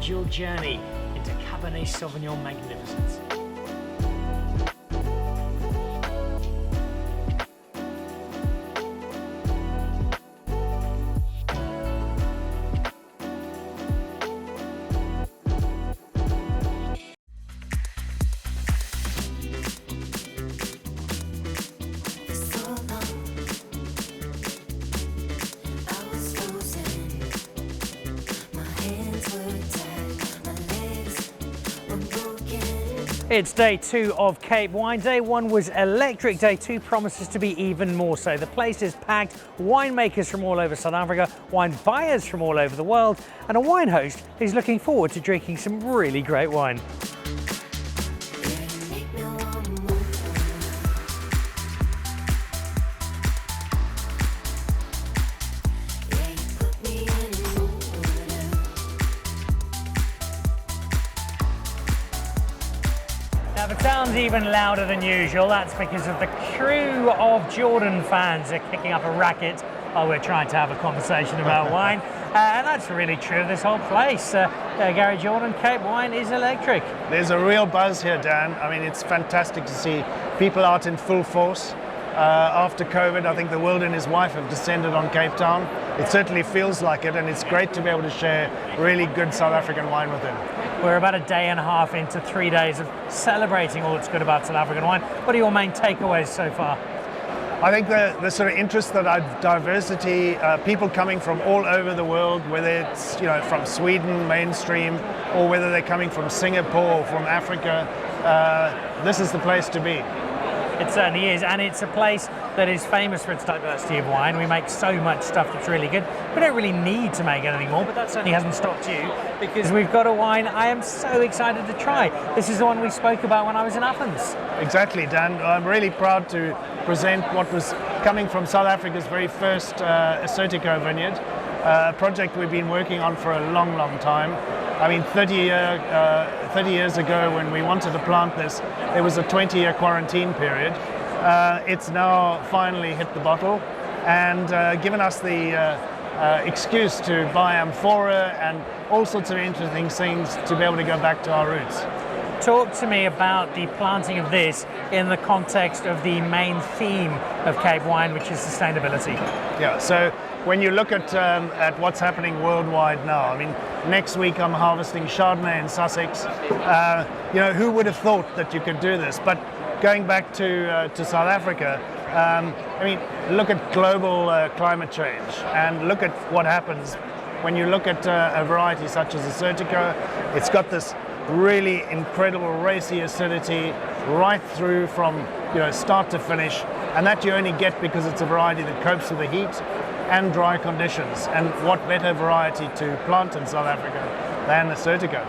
guide your journey into Cabernet Sauvignon magnificence. It's day 2 of Cape Wine. Day 1 was electric. Day 2 promises to be even more so. The place is packed. Winemakers from all over South Africa, wine buyers from all over the world, and a wine host who's looking forward to drinking some really great wine. Now the sound's even louder than usual. That's because of the crew of Jordan fans are kicking up a racket while we're trying to have a conversation about wine. And that's really true of this whole place. Gary Jordan, Cape Wine is electric. There's a real buzz here, Dan. I mean, it's fantastic to see people out in full force. After COVID, I think the world and his wife have descended on Cape Town. It certainly feels like it, and it's great to be able to share really good South African wine with them. We're about a day and a half into 3 days of celebrating all that's good about South African wine. What are your main takeaways so far? I think the sort of interest, the diversity, people coming from all over the world, whether it's from Sweden mainstream, or whether they're coming from Singapore or from Africa, this is the place to be. It certainly is, and it's a place that is famous for its diversity of wine. We make so much stuff that's really good. We don't really need to make anything more, but that certainly hasn't stopped you, because we've got a wine I am so excited to try. This is the one we spoke about when I was in Athens. Exactly, Dan. I'm really proud to present what was coming from South Africa's very first assyrtiko vineyard, a project we've been working on for a long, long time. I mean, 30 years ago when we wanted to plant this, there was a 20-year quarantine period. It's now finally hit the bottle and given us the excuse to buy amphora and all sorts of interesting things to be able to go back to our roots. Talk to me about the planting of this in the context of the main theme of Cape Wine, which is sustainability. Yeah, so when you look at what's happening worldwide now, I mean, next week I'm harvesting Chardonnay in Sussex. Who would have thought that you could do this? But going back to South Africa, I mean, look at global climate change and look at what happens when you look at a variety such as assyrtiko. It's got this really incredible racy acidity right through from start to finish, and that you only get because it's a variety that copes with the heat and dry conditions. And what better variety to plant in South Africa than assyrtiko?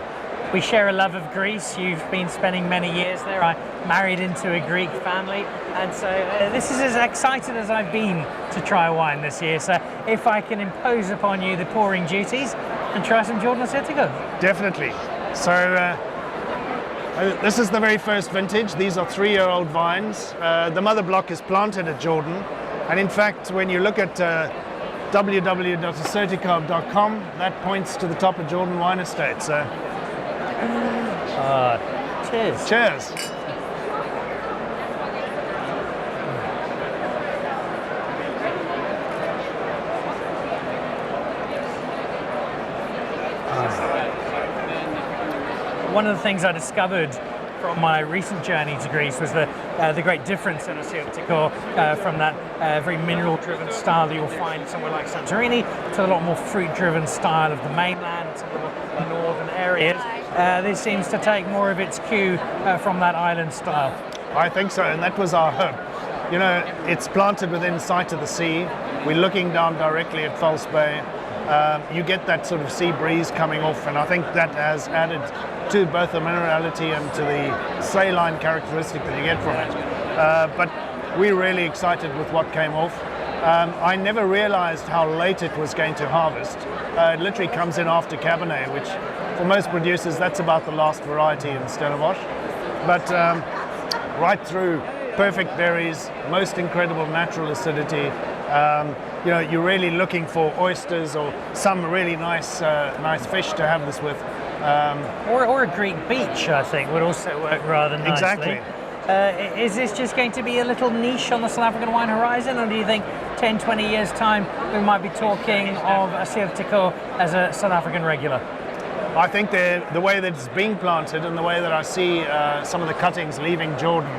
We share a love of Greece. You've been spending many years there. I married into a Greek family, and so this is as excited as I've been to try wine this year. So if I can impose upon you the pouring duties and try some Jordan assyrtiko. Definitely. So this is the very first vintage. These are 3-year-old vines. The mother block is planted at Jordan, and in fact when you look at www.assyrtiko.com, that points to the top of Jordan Wine Estate. So cheers. Cheers. One of the things I discovered from my recent journey to Greece was the great difference in assyrtiko from that very mineral-driven style that you'll find somewhere like Santorini to a lot more fruit-driven style of the mainland, some of the northern areas. This seems to take more of its cue from that island style. I think so, and that was our hope. It's planted within sight of the sea. We're looking down directly at False Bay. You get that sort of sea breeze coming off, and I think that has added to both the minerality and to the saline characteristic that you get from it. But we're really excited with what came off. I never realized how late it was going to harvest. It literally comes in after Cabernet, which for most producers, that's about the last variety in Stellenbosch. But right through, perfect berries, most incredible natural acidity. You're really looking for oysters or some really nice fish to have this with. Or a Greek beach, I think, would also work rather nicely. Exactly. Is this just going to be a little niche on the South African wine horizon, or do you think 10, 20 years' time we might be talking of assyrtiko as a South African regular? I think the way that it's being planted and the way that I see some of the cuttings leaving Jordan,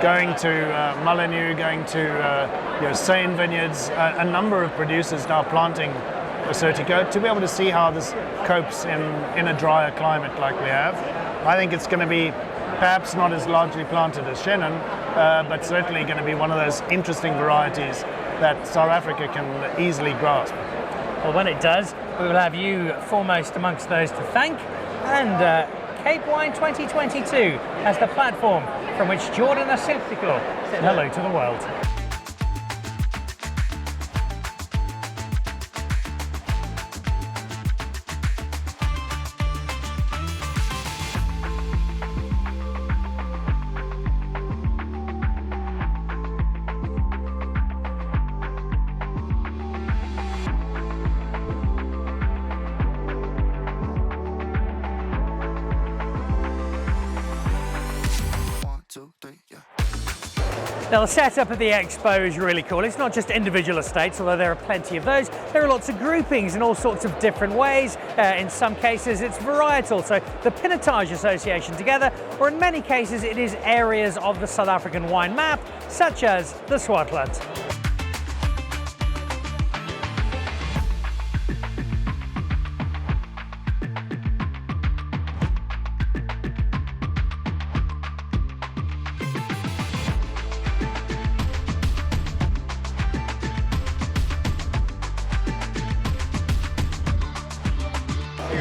going to Mullineux, going to Seine Vineyards, a number of producers now planting assyrtiko to be able to see how this copes in a drier climate like we have. I think it's going to be perhaps not as largely planted as Chenin, but certainly going to be one of those interesting varieties that South Africa can easily grasp. Well, when it does, we will have you foremost amongst those to thank, and Cape Wine 2022 as the platform from which Jordan Assyrtiko said hello to the world. Now, the setup of the expo is really cool. It's not just individual estates, although there are plenty of those. There are lots of groupings in all sorts of different ways. In some cases, it's varietal, so the Pinotage Association together, or in many cases, it is areas of the South African wine map, such as the Swartland.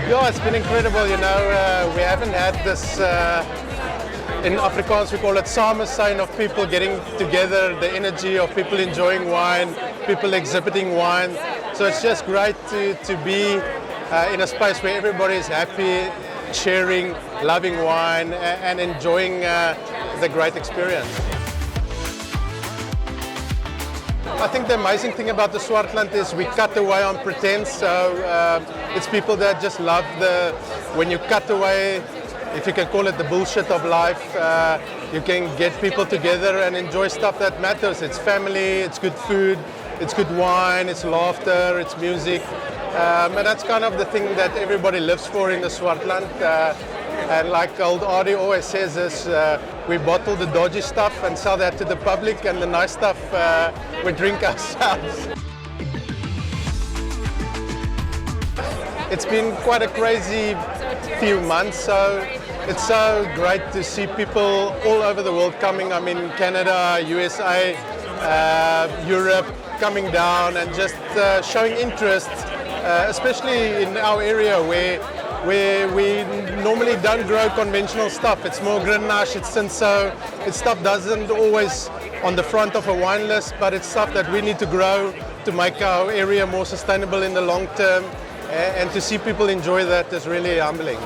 Yeah, it's been incredible, you know, we haven't had this, in Afrikaans we call it samensyn, of people getting together, the energy of people enjoying wine, people exhibiting wine. So it's just great to be in a space where everybody is happy, sharing, loving wine and enjoying the great experience. I think the amazing thing about the Swartland is we cut away on pretense, so it's people that just love when you cut away, if you can call it the bullshit of life, you can get people together and enjoy stuff that matters. It's family, it's good food, it's good wine, it's laughter, it's music, and that's kind of the thing that everybody lives for in the Swartland. And like old Adi always says is, we bottle the dodgy stuff and sell that to the public, and the nice stuff we drink ourselves. It's been quite a crazy few months, so it's so great to see people all over the world coming. I mean, Canada, USA, Europe, coming down and just showing interest, especially in our area where we normally don't grow conventional stuff. It's more Grenache, it's Cinsault. It's stuff doesn't always on the front of a wine list, but it's stuff that we need to grow to make our area more sustainable in the long term. And to see people enjoy that is really humbling.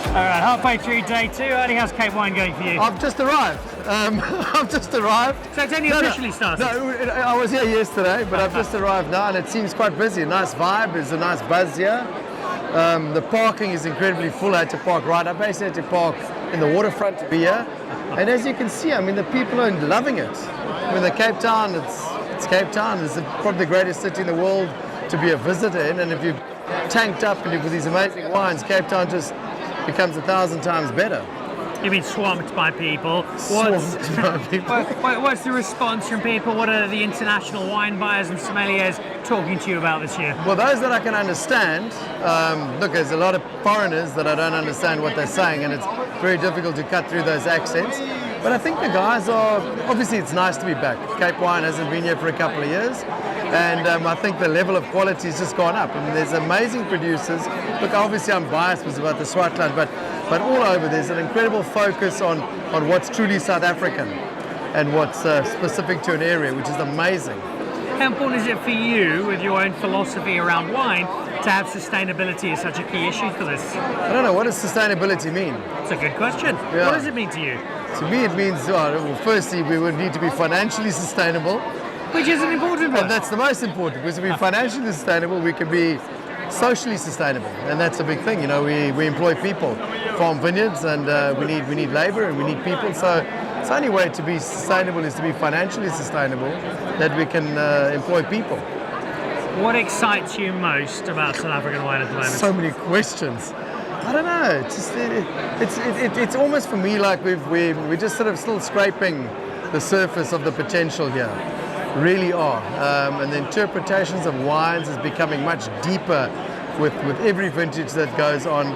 All right, halfway through day two. Ernie, how's Cape Wine going for you? I've just arrived. I've just arrived. So it's only officially started? No, I was here yesterday, but I've just arrived now, and it seems quite busy. A nice vibe, there's a nice buzz here. The parking is incredibly full. I had to park right. I basically had to park in the waterfront to be here. And as you can see, I mean, the people are loving it. I mean, the Cape Town, it's Cape Town. It's probably the greatest city in the world to be a visitor in. And if you're tanked up and with these amazing wines, Cape Town just becomes 1,000 times better. You've been swamped by people. Swamped by people. What's the response from people? What are the international wine buyers and sommeliers talking to you about this year? Well, those that I can understand, look, there's a lot of foreigners that I don't understand what they're saying, and it's very difficult to cut through those accents. But I think the guys are, obviously it's nice to be back. Cape Wine hasn't been here for a couple of years, and I think the level of quality has just gone up. I mean, there's amazing producers. Look, obviously I'm biased about the Swartland, but all over there's an incredible focus on what's truly South African and what's specific to an area, which is amazing. How important is it for you, with your own philosophy around wine, to have sustainability as such a key issue for this? I don't know, what does sustainability mean? It's a good question. Yeah. What does it mean to you? To me it means, well, firstly we would need to be financially sustainable, Which is an important one. And that's the most important, because if we're financially sustainable, we can be socially sustainable, and that's a big thing. You know, we employ people, farm vineyards, and we need labour and we need people. So the only way to be sustainable is to be financially sustainable, that we can employ people. What excites you most about South African wine at the moment? So many questions. I don't know. It's almost for me like we're just sort of still scraping the surface of the potential here. Really are. And the interpretations of wines is becoming much deeper with every vintage that goes on.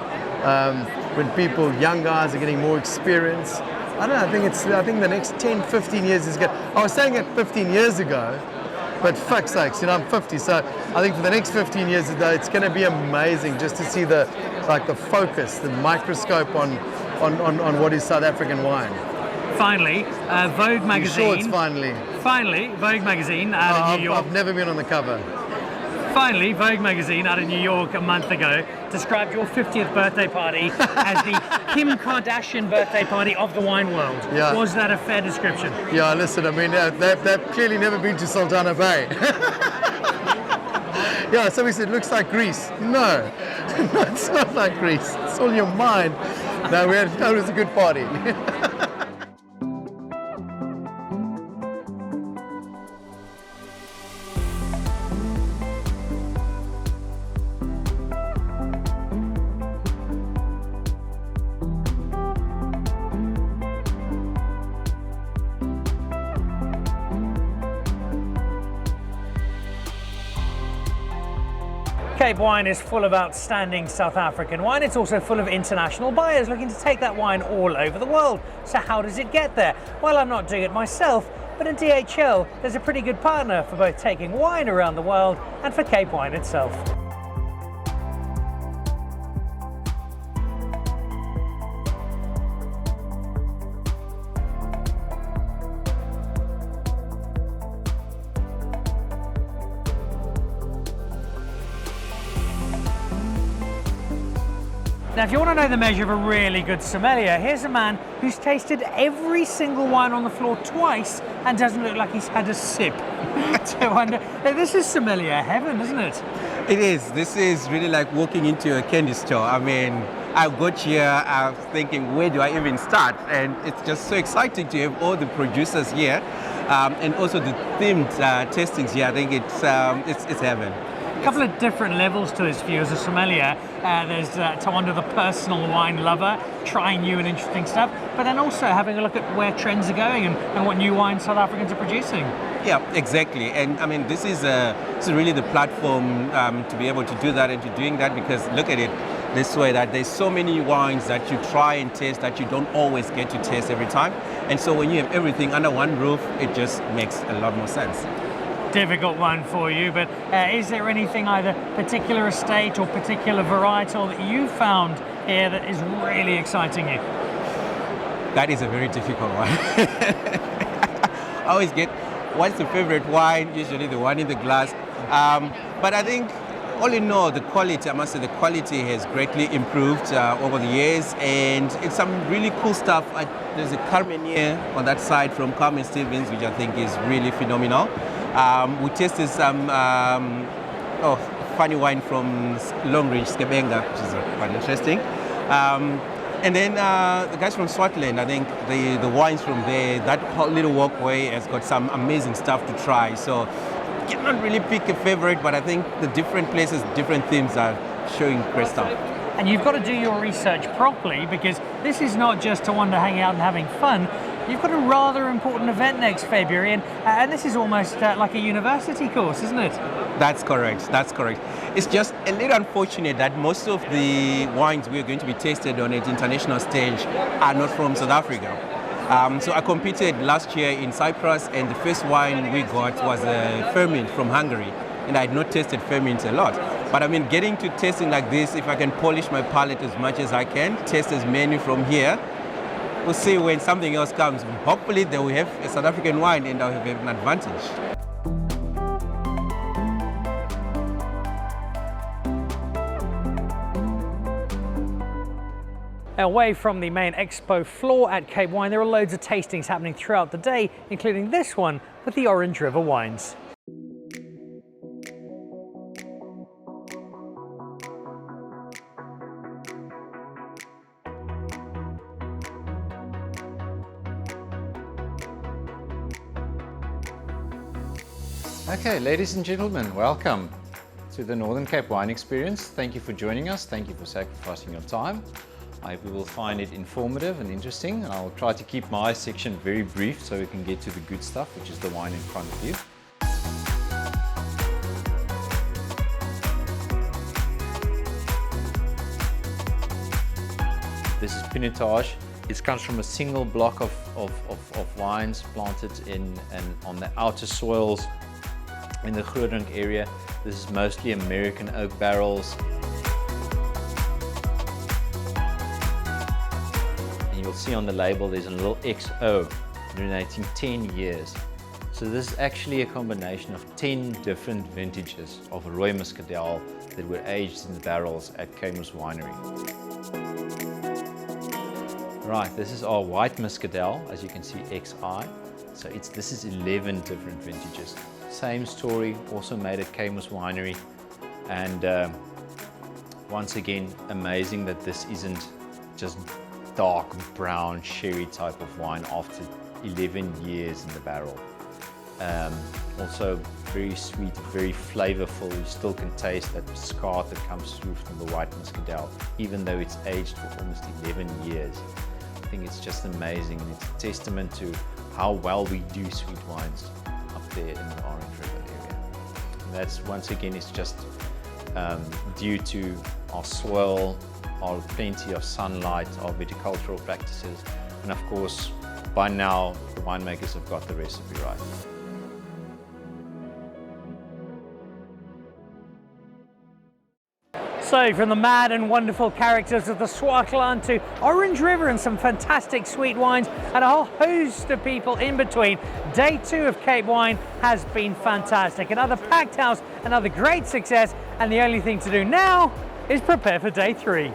When people, young guys, are getting more experience. I don't know. I think the next 10, 15 years is good. I was saying it 15 years ago. But fuck's sakes, you know, I'm 50, so I think for the next 15 years, it's going to be amazing just to see the focus, the microscope on what is South African wine. Finally, Vogue magazine. You sure it's finally? Finally, Vogue magazine out of New York. I've never been on the cover. Finally, Vogue magazine out of New York a month ago described your 50th birthday party as the Kim Kardashian birthday party of the wine world. Yeah. Was that a fair description? Yeah, listen, I mean, they've clearly never been to Sultana Bay. Yeah, so we said, looks like Greece. No, it's not like Greece. It's all in your mind. No, it was a good party. Cape Wine is full of outstanding South African wine. It's also full of international buyers looking to take that wine all over the world. So how does it get there? Well, I'm not doing it myself, but in DHL, there's a pretty good partner for both taking wine around the world and for Cape Wine itself. Now, if you want to know the measure of a really good sommelier, here's a man who's tasted every single wine on the floor twice and doesn't look like he's had a sip. This is sommelier heaven, isn't it? It is. This is really like walking into a candy store. I mean, I got here, I was thinking, where do I even start? And it's just so exciting to have all the producers here, and also the themed tastings here. I think it's heaven. A couple of different levels to this for you as a sommelier. There's Tawanda, the personal wine lover, trying new and interesting stuff, but then also having a look at where trends are going and what new wines South Africans are producing. Yeah, exactly. And I mean, this is really the platform to be able to do that and to doing that, because look at it this way, that there's so many wines that you try and taste that you don't always get to taste every time. And so when you have everything under one roof, it just makes a lot more sense. Difficult one for you, but is there anything, either particular estate or particular varietal, that you found here that is really exciting you? That is a very difficult one. I always get, what's the favorite wine? Usually the one in the glass. But I think, all in all, the quality, I must say, the quality has greatly improved over the years, and it's some really cool stuff. There's a Carmenier on that side from Carmen Stevens, which I think is really phenomenal. We tasted some funny wine from Long Range Skebenga, which is quite interesting. And then the guys from Swartland, I think the wines from there, that whole little walkway has got some amazing stuff to try. So you cannot really pick a favorite, but I think the different places, different themes are showing great stuff. And you've got to do your research properly, because this is not just Tawanda hanging out and having fun. You've got a rather important event next February, and this is almost like a university course, isn't it? That's correct. That's correct. It's just a little unfortunate that most of the wines we're going to be tasted on an international stage are not from South Africa. So I competed last year in Cyprus, and the first wine we got was a Ferment from Hungary, and I had not tasted Ferment a lot. But I mean, getting to tasting like this, if I can polish my palate as much as I can, taste as many from here, we'll see when something else comes. Hopefully they will have a South African wine and I'll have an advantage. Away from the main expo floor at Cape Wine, there are loads of tastings happening throughout the day, including this one with the Orange River wines. Okay, ladies and gentlemen, welcome to the Northern Cape Wine Experience. Thank you for joining us. Thank you for sacrificing your time. I hope you will find it informative and interesting, and I'll try to keep my section very brief so we can get to the good stuff, which is the wine in front of you. This is Pinotage. It comes from a single block of wines planted on the outer soils in the Grootdrink area. This is mostly American oak barrels. And you'll see on the label there's a little XO denoting 10 years. So this is actually a combination of 10 different vintages of Roy Muscadel that were aged in the barrels at Camus Winery. Right, this is our white Muscadel, as you can see, XI. So this is 11 different vintages. Same story, also made at Camus Winery. And once again, amazing that this isn't just dark brown sherry type of wine after 11 years in the barrel. Also very sweet, very flavorful. You still can taste that muscat that comes through from the white Muscadel, even though it's aged for almost 11 years. I think it's just amazing, and it's a testament to how well we do sweet wines up there in the Orange River area. And that's, once again, it's just due to our soil, our plenty of sunlight, our viticultural practices, and of course, by now, the winemakers have got the recipe right. So from the mad and wonderful characters of the Swartland to Orange River and some fantastic sweet wines and a whole host of people in between, day 2 of Cape Wine has been fantastic. Another packed house, another great success, and the only thing to do now is prepare for day 3.